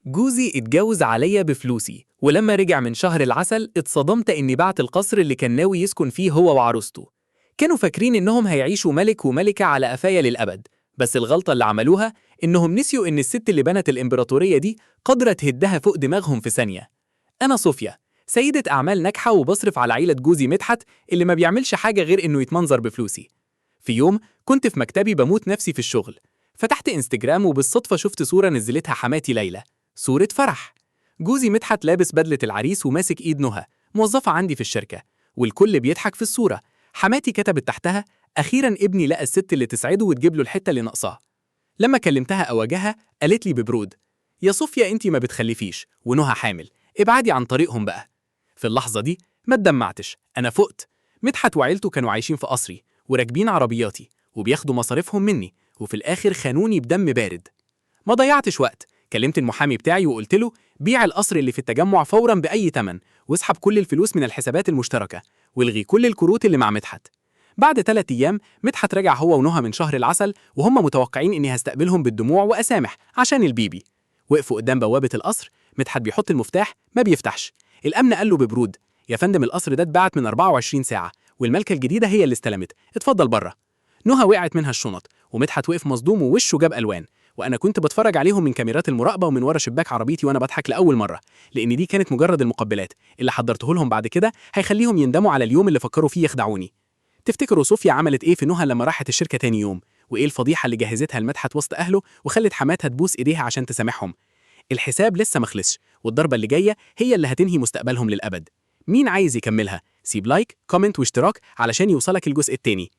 جوزي اتجوز عليا بفلوسي، ولما رجع من شهر العسل اتصدمت اني بعت القصر اللي كان ناوي يسكن فيه هو وعروسته. كانوا فاكرين انهم هيعيشوا ملك وملكة على قفايا للأبد، بس الغلطة اللي عملوها انهم نسيوا ان الست اللي بنت الامبراطورية دي قادرة تهدها فوق دماغهم في ثانية. انا صوفيا، سيدة اعمال ناجحة وبصرف على عيلة جوزي مدحت اللي ما بيعملش حاجة غير انه يتمنظر بفلوسي. في يوم كنت في مكتبي بموت نفسي في الشغل، فتحت انستجرام وبالصدفة شفت صورة نزلتها حماتي ليلى، صورة فرح. جوزي مدحت لابس بدلة العريس وماسك ايد نهى، موظفة عندي في الشركة، والكل بيضحك في الصورة. حماتي كتبت تحتها: أخيراً ابني لقى الست اللي تسعده وتجيب له الحتة اللي ناقصاه. لما كلمتها أواجهها قالت لي ببرود: يا صوفيا انتي ما بتخلفيش ونهى حامل، ابعدي عن طريقهم بقى. في اللحظة دي ما اتدمعتش، أنا فقت. مدحت وعيلته كانوا عايشين في قصري وراكبين عربياتي وبياخدوا مصاريفهم مني، وفي الآخر خانوني بدم بارد. ما ضيعتش وقت، كلمت المحامي بتاعي وقلت له: بيع القصر اللي في التجمع فورا بأي تمن، واسحب كل الفلوس من الحسابات المشتركة، والغي كل الكروت اللي مع مدحت. بعد 3 أيام مدحت رجع هو ونهى من شهر العسل، وهم متوقعين إني هستقبلهم بالدموع وأسامح عشان البيبي. وقفوا قدام بوابة القصر، مدحت بيحط المفتاح ما بيفتحش. الأمن قال له ببرود: يا فندم القصر ده اتباعت من 24 ساعة، والملكة الجديدة هي اللي استلمت، اتفضل بره. نهى وقعت منها الشنط، ومدحت وقف مصدوم ووشه جاب ألوان. وانا كنت بتفرج عليهم من كاميرات المراقبه ومن ورا شباك عربيتي وانا بضحك لاول مره، لان دي كانت مجرد المقبلات اللي حضرته لهم بعد كده هيخليهم يندموا على اليوم اللي فكروا فيه يخدعوني. تفتكروا صوفيا عملت ايه في نهى لما راحت الشركه تاني يوم؟ وايه الفضيحه اللي جهزتها لمدحت وسط اهله وخلت حماتها تبوس ايديها عشان تسامحهم؟ الحساب لسه مخلصش، والضربه اللي جايه هي اللي هتنهي مستقبلهم للابد. مين عايز يكملها؟ سيب لايك، كومنت واشتراك علشان يوصلك الجزء التاني.